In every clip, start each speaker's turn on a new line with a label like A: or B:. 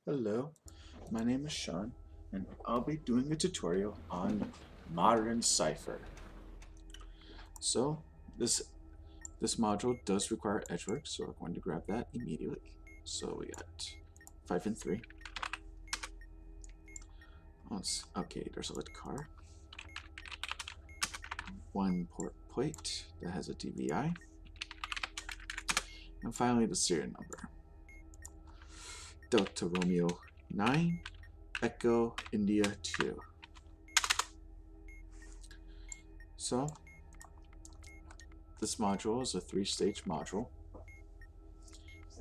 A: Hello, my name is Sean, and I'll be doing a tutorial on Modern Cipher. So this module does require edgework, so we're going to grab that immediately. So we got 5 and 3. Okay, there's a lit car. 1 port plate that has a DVI. And finally the serial number. Delta Romeo 9, Echo India 2. So this module is a 3-stage module.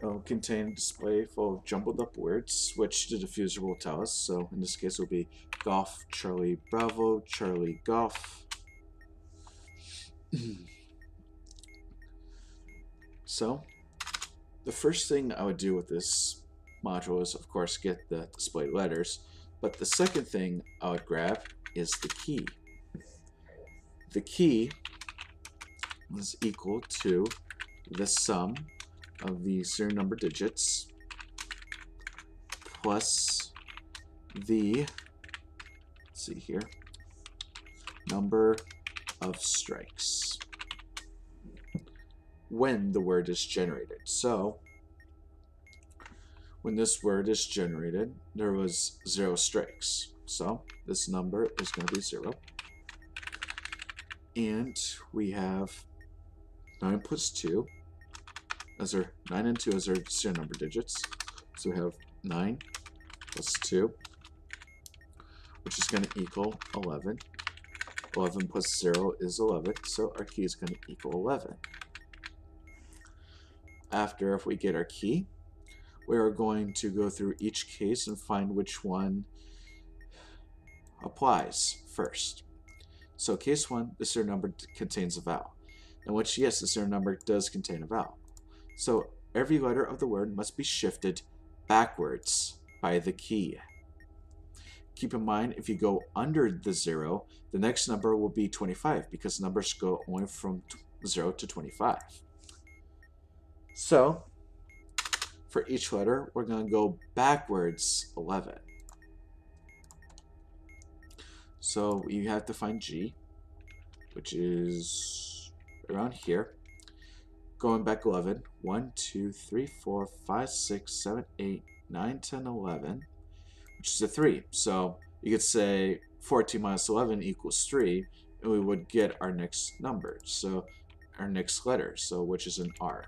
A: It will contain a display full of jumbled up words, which the diffuser will tell us. So in this case, it will be Golf, Charlie, Bravo, Charlie, Golf. So the first thing I would do with this module is, of course, get the displayed letters. But the second thing I would grab is the key. The key is equal to the sum of the serial number digits plus the, let's see here, number of strikes when the word is generated. So when this word is generated, there was 0 strikes. So this number is going to be 0. And we have 9 plus 2 as our 9 and 2 as our serial number digits. So we have 9 plus 2, which is going to equal 11. 11 plus 0 is 11, so our key is going to equal 11. After, if we get our key, we are going to go through each case and find which one applies first. So case 1, the serial number contains a vowel, in which, yes, the serial number does contain a vowel. So every letter of the word must be shifted backwards by the key. Keep in mind, if you go under the 0, the next number will be 25, because numbers go only from 0 to 25. So for each letter, we're going to go backwards 11. So you have to find G, which is around here. Going back 11, 1, 2, 3, 4, 5, 6, 7, 8, 9, 10, 11, which is a 3. So you could say 14 minus 11 equals 3, and we would get our next number, so our next letter, so which is an R.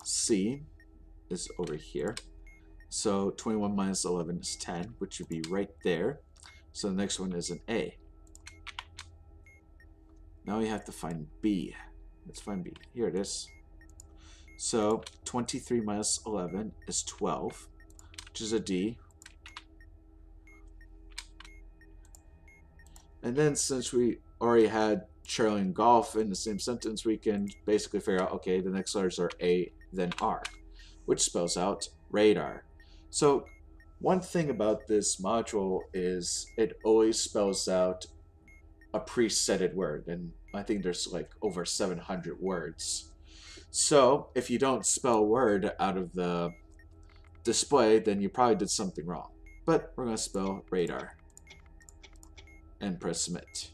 A: C is over here. So 21 minus 11 is 10, which would be right there. So the next one is an A. Now we have to find B. Let's find B. Here it is. So 23 minus 11 is 12, which is a D. And then since we already had Charlie and Golf in the same sentence, we can basically figure out, okay, the next letters are A, then R, which spells out radar. So one thing about this module is it always spells out a presetted word, and I think there's like over 700 words. So if you don't spell a word out of the display, then you probably did something wrong. But we're going to spell radar and press submit.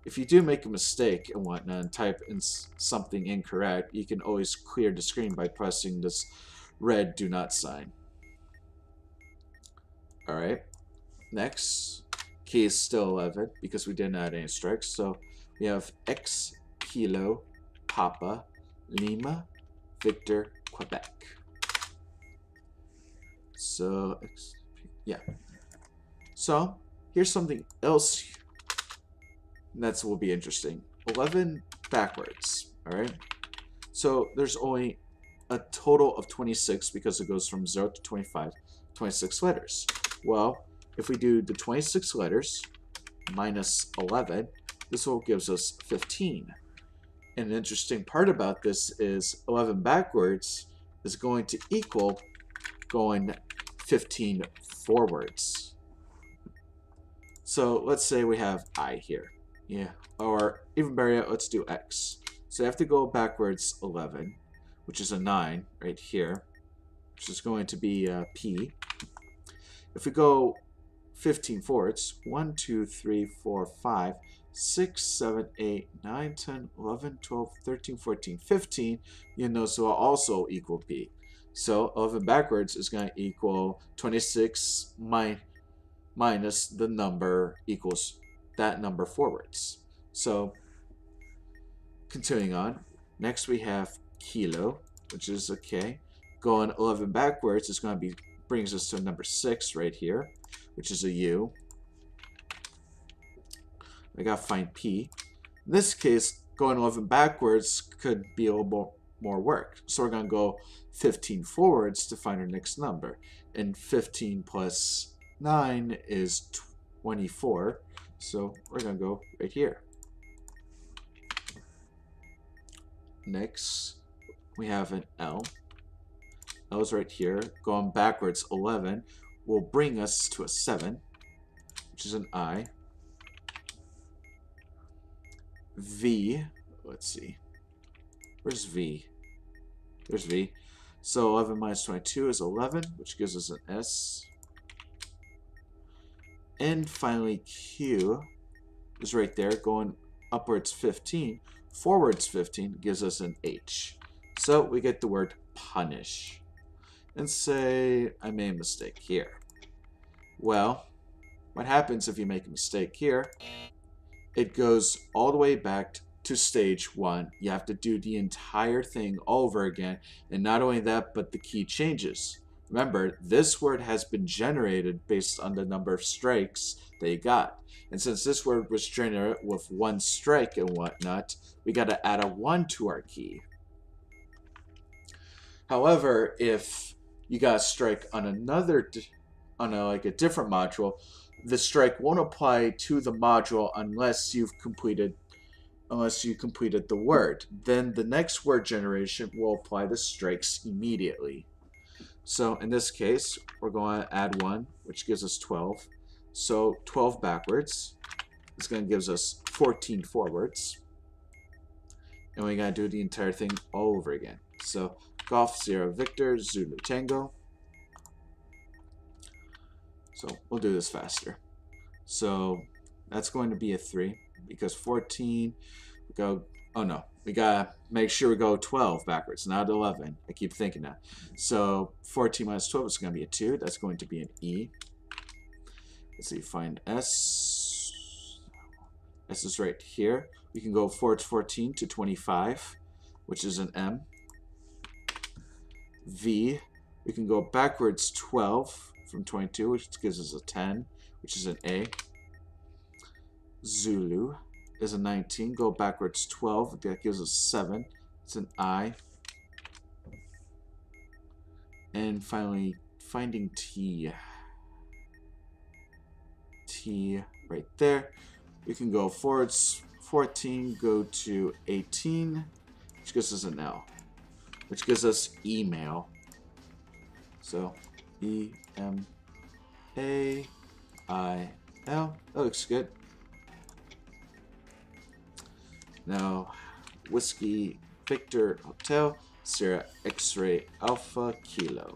A: If you do make a mistake and whatnot and type in something incorrect, you can always clear the screen by pressing this red do not sign. Alright, next, key is still 11 because we didn't add any strikes. So we have X, Kilo, Papa, Lima, Victor, Quebec. So, yeah. So here's something else that will be interesting. 11 backwards, alright? So there's only a total of 26 because it goes from 0 to 25, 26 letters. Well, if we do the 26 letters minus 11, this will gives us 15. And the interesting part about this is 11 backwards is going to equal going 15 forwards. So let's say we have I here. Yeah, or even better yet, let's do X. So I have to go backwards 11, which is a 9 right here. which is going to be P. If we go 15 forwards, 1, 2, 3, 4, 5, 6, 7, 8, 9, 10, 11, 12, 13, 14, 15, you notice will also equal P. So 11 backwards is going to equal 26 minus the number equals that number forwards. So continuing on, next we have kilo, which is okay. Going 11 backwards is going to be brings us to number 6 right here, which is a U. I gotta find P. In this case, going 11 backwards could be a little more work. So we're gonna go 15 forwards to find our next number. And 15 plus 9 is 24. So we're gonna go right here. Next, we have an L. L is right here. Going backwards 11 will bring us to a 7, which is an I. V, let's see, where's V? There's V. So 11 minus 22 is 11, which gives us an S. And finally Q is right there, going upwards 15, forwards 15 gives us an H. So we get the word punish. And say I made a mistake here. Well, what happens if you make a mistake here? It goes all the way back to stage 1. You have to do the entire thing over again, and not only that, but the key changes. Remember, this word has been generated based on the number of strikes that you got. And since this word was generated with 1 strike and whatnot, we got to add a 1 to our key. However, if you got a strike on another, like a different module, the strike won't apply to the module unless you completed the word. Then the next word generation will apply the strikes immediately. So in this case, we're going to add 1, which gives us 12. So 12 backwards is going to give us 14 forwards. And we got to do the entire thing all over again. So Golf Sierra Victor Zulu Tango. So we'll do this faster. So that's going to be a 3 because 14, we go, oh no, we gotta make sure we go 12 backwards, not 11. I keep thinking that. So 14 minus 12 is going to be a 2. That's going to be an E. Let's see, find S. S is right here. We can go forwards 14 to 25, which is an M. V. We can go backwards 12 from 22, which gives us a 10, which is an A. Zulu is a 19. Go backwards 12, that gives us 7. It's an I. And finally, finding T. T right there. We can go forwards 14, go to 18, which gives us an L, which gives us email. So E-M-A-I-L. That looks good. Now, Whiskey Victor Hotel Sierra X-Ray Alpha Kilo.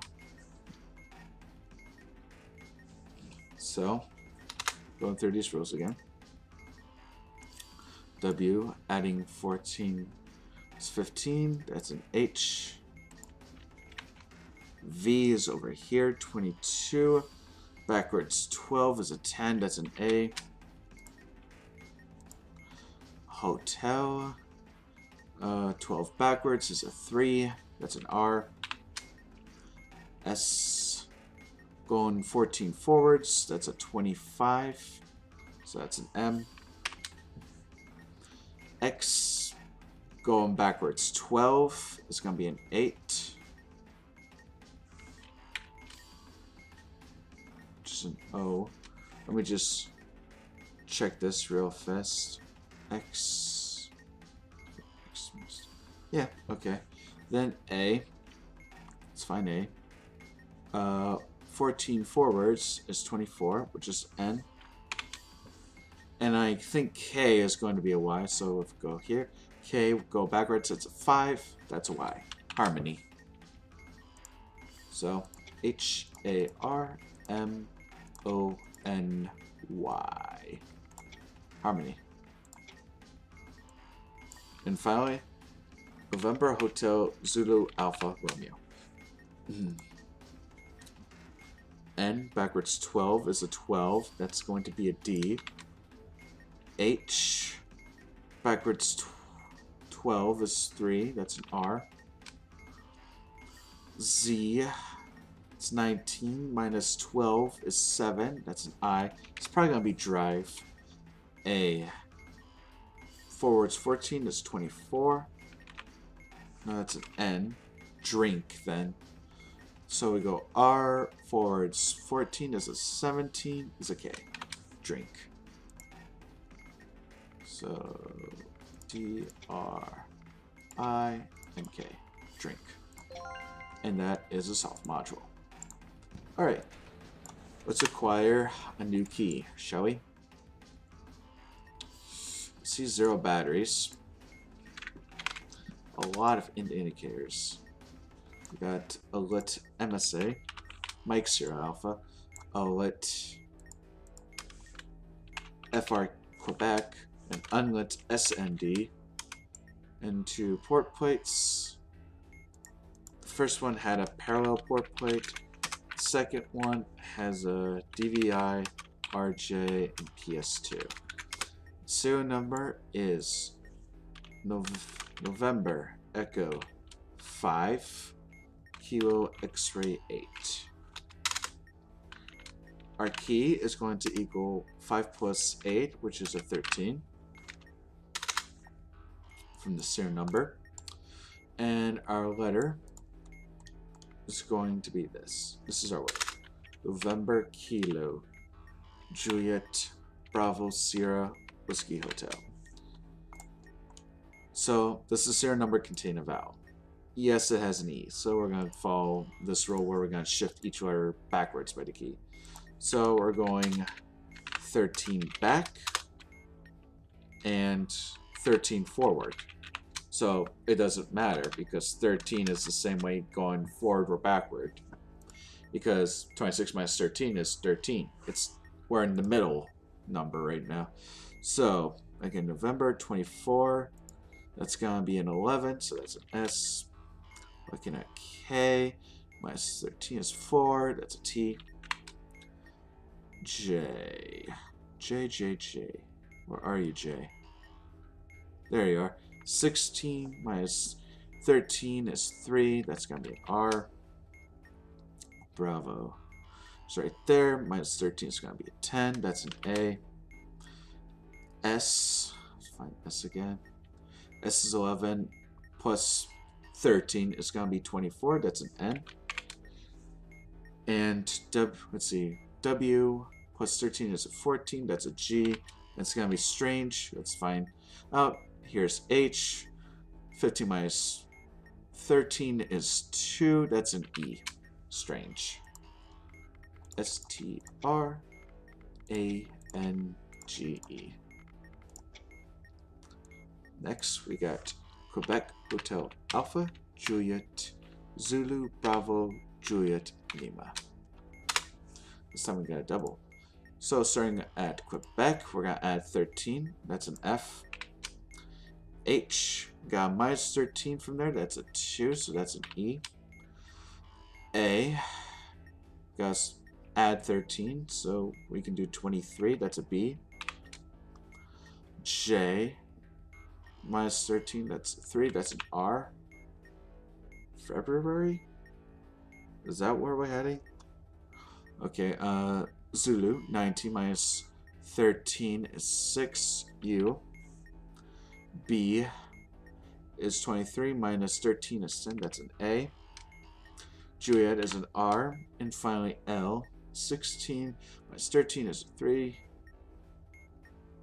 A: So, going through these rules again. W, adding 14 is 15, that's an H. V is over here, 22. Backwards 12 is a 10, that's an A. Hotel, 12 backwards is a 3, that's an R. S, going 14 forwards, that's a 25, so that's an M. X, going backwards 12 is going to be an 8, which is an O. Let me just check this real fast. X, yeah, okay. Then A, let's find A. 14 forwards is 24, which is N. And I think K is going to be a Y, so if we go here, K, go backwards, it's a 5, that's a Y. Harmony. So HARMONY. Harmony. And finally, November Hotel Zulu Alpha Romeo. N backwards 12 is a 12. That's going to be a D. H backwards 12 is 3. That's an R. Z, it's 19 minus 12 is 7. That's an I. It's probably going to be drive. A, forwards 14 is 24. No, that's an N. Drink, then. So we go R, forwards 14 is a 17, is a K. Drink. So D, R, I, and K. Drink. And that is a solve module. Alright, let's acquire a new key, shall we? See 0 batteries. A lot of indicators. We got a lit MSA, Mike 0 Alpha, a lit FR Quebec, an unlit SND, and 2 port plates. First one had a parallel port plate. Second one has a DVI, RJ, and PS2. Serial number is November Echo 5 Kilo X-ray 8. Our key is going to equal 5 plus 8, which is a 13 from the serial number. And our letter is going to be this. This is our word. November Kilo Juliet Bravo Sierra Whiskey Hotel. So does the serial number contain a vowel? Yes, it has an E. So we're going to follow this rule where we're going to shift each letter backwards by the key. So we're going 13 back and 13 forward. So it doesn't matter because 13 is the same way going forward or backward. Because 26 minus 13 is 13. We're in the middle number right now. So again, November 24. That's gonna be an 11. So that's an S. Looking at K. Minus 13 is 4. That's a T. J. J. Where are you, J? There you are. 16 minus 13 is 3. That's going to be an R. Bravo. So right there. Minus 13 is going to be a 10. That's an A. S. Let's find S again. S is 11. Plus 13 is going to be 24. That's an N. And let's see. W plus 13 is a 14. That's a G. That's going to be strange. That's fine. Here's H. 15 minus 13 is 2. That's an E. Strange. STRANGE. Next, we got Quebec Hotel Alpha Juliet Zulu Bravo Juliet Lima. This time we got a double. So starting at Quebec, we're going to add 13. That's an F. H, got a minus 13 from there. That's a 2, so that's an E. A, got to add 13, so we can do 23. That's a B. J, minus 13. That's a 3. That's an R. February? Is that where we're heading? Okay, Zulu, 19 minus 13 is 6. U. B is 23 minus 13 is 10. That's an A. Juliet is an R. And finally L. 16 minus 13 is 3.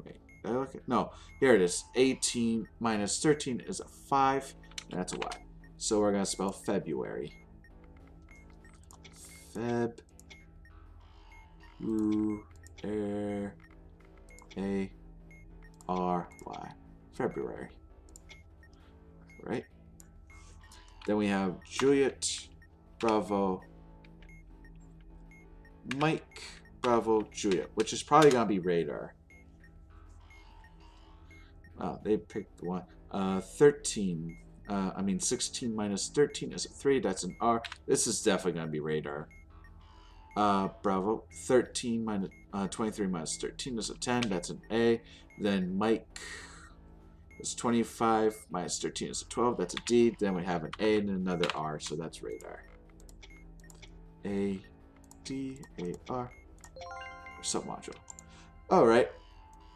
A: Wait, did I look at? No, here it is. 18 minus 13 is a 5. And that's a Y. So we're going to spell February. Feb. A-R-Y. February. Right? Then we have Juliet, Bravo, Mike, Bravo, Julia, which is probably going to be radar. Oh, they picked one. 13. 16 minus 13 is a 3. That's an R. This is definitely going to be radar. Bravo. 13 minus 23 minus 13 is a 10. That's an A. Then Mike is 25 minus 13 is a 12. That's a D. Then we have an A and another R, so that's radar. A, D, A, R. Submodule. All right.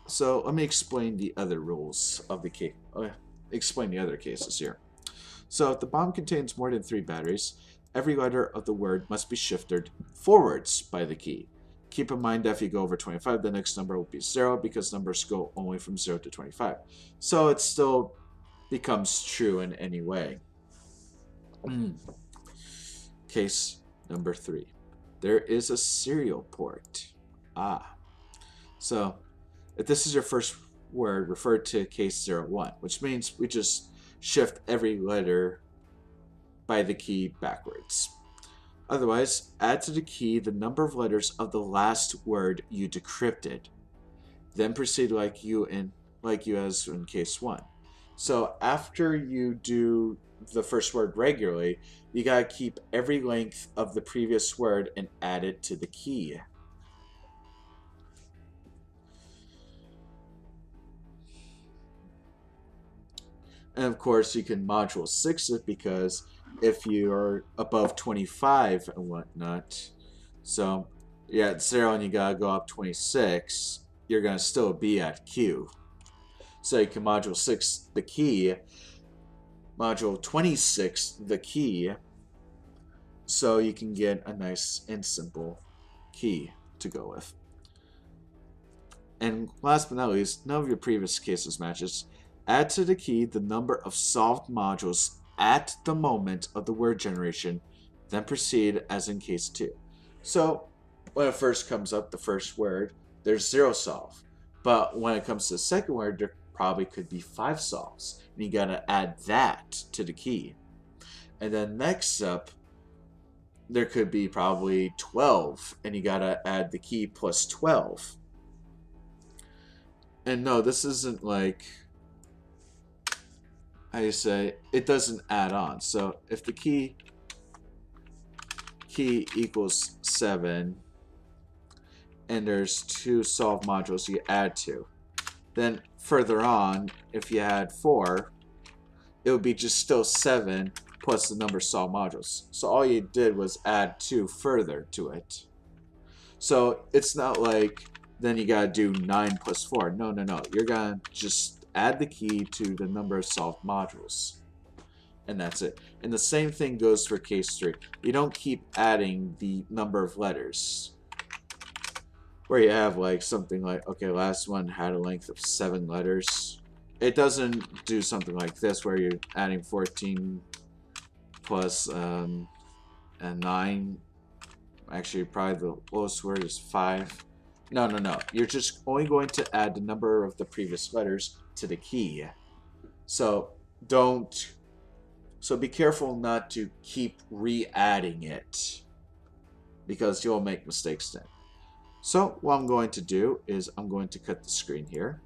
A: So let me explain the other rules of the case. Explain the other cases here. So if the bomb contains more than 3 batteries, every letter of the word must be shifted forwards by the key. Keep in mind that if you go over 25, the next number will be 0 because numbers go only from 0 to 25. So it still becomes true in any way. Case number 3. There is a serial port. So if this is your first word, refer to case 01, which means we just shift every letter by the key backwards. Otherwise, add to the key the number of letters of the last word you decrypted. Then proceed like you as in case 1. So after you do the first word regularly, you gotta keep every length of the previous word and add it to the key. And of course, you can module 6 it because if you are above 25 and whatnot, so you're at 0 and you gotta go up 26, you're gonna still be at Q. So you can module 6 the key, module 26 the key, so you can get a nice and simple key to go with. And last but not least, none of your previous cases matches. Add to the key the number of solved modules at the moment of the word generation, then proceed as in case 2. So when it first comes up, the first word, there's 0 solve. But when it comes to the second word, there probably could be 5 solves. And you gotta add that to the key. And then next up, there could be probably 12, and you gotta add the key plus 12. And no, this isn't like, how do you say, it doesn't add on. So if the key equals 7 and there's 2 solved modules you add 2, then further on, if you had 4, it would be just still 7 plus the number of solved modules. So all you did was add 2 further to it. So it's not like then you gotta do 9 plus 4. No. You're gonna just add the key to the number of solved modules. And that's it. And the same thing goes for case 3. You don't keep adding the number of letters. Where you have like something like, okay, last one had a length of 7 letters. It doesn't do something like this where you're adding 14 plus and 9. Actually, probably the lowest word is 5. No. You're just only going to add the number of the previous letters to the key. So be careful not to keep re-adding it because you'll make mistakes then. So what I'm going to do is I'm going to cut the screen here.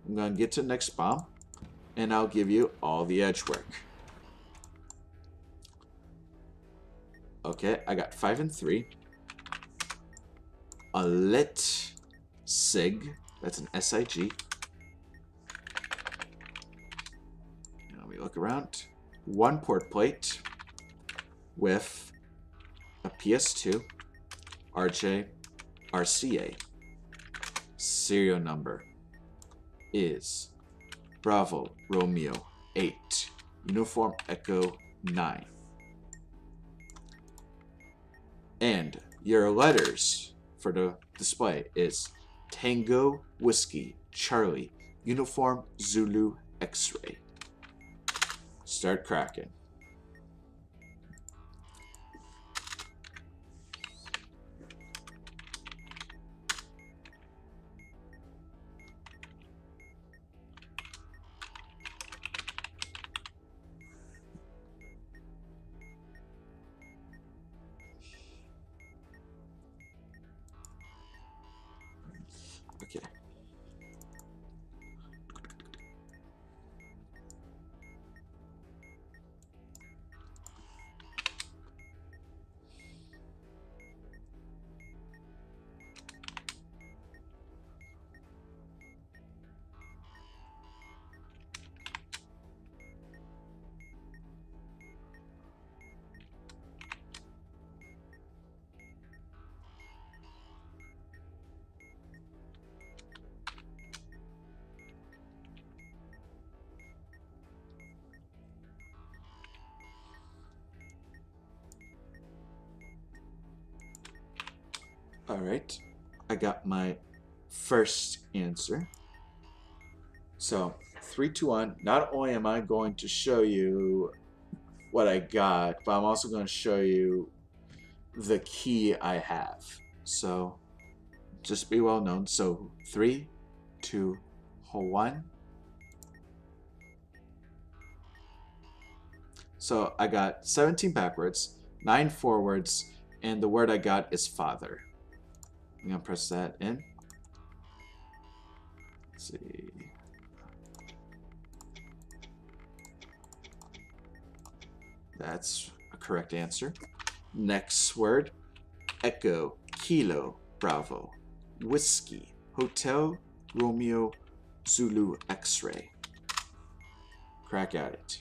A: I'm going to get to the next bomb and I'll give you all the edge work. Okay, I got 5 and 3. A lit sig, that's an SIG. Let me look around. 1 port plate with a PS2, RJ, RCA. Serial number is Bravo Romeo 8, Uniform Echo 9. And your letters for the display is Tango Whiskey Charlie Uniform Zulu X-Ray. Start cracking. Okay. All right, I got my first answer. So 3, 2, 1. Not only am I going to show you what I got, but I'm also going to show you the key I have. So just be well known. So 3, 2, 1. So I got 17 backwards, 9 forwards, and the word I got is father. I'm gonna press that in. Let's see. That's a correct answer. Next word, Echo, Kilo, Bravo, Whiskey, Hotel, Romeo, Zulu, X-ray. Crack at it.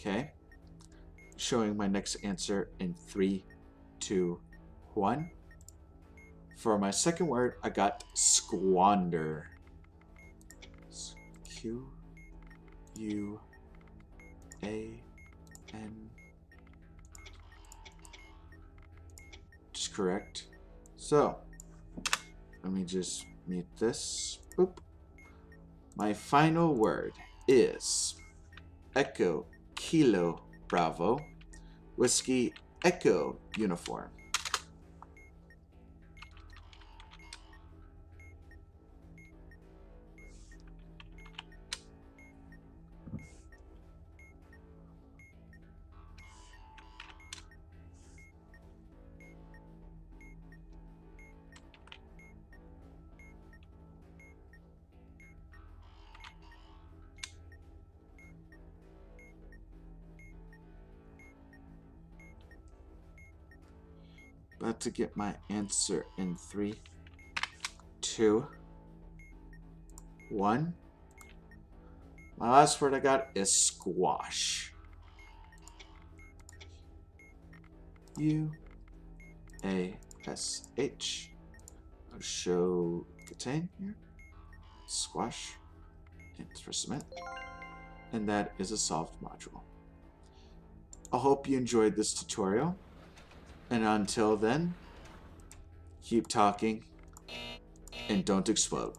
A: Okay. Showing my next answer in 3, 2, 1. For my second word, I got squander. Q U A N. Which is correct. So let me just mute this. Boop. My final word is Echo, Kilo, Bravo, Whiskey, Echo, Uniform. About to get my answer in 3, 2, 1. My last word I got is squash. U-A-S-H. I'll show KTANE here. Squash. And for cement. And that is a solved module. I hope you enjoyed this tutorial. And until then, keep talking and don't explode.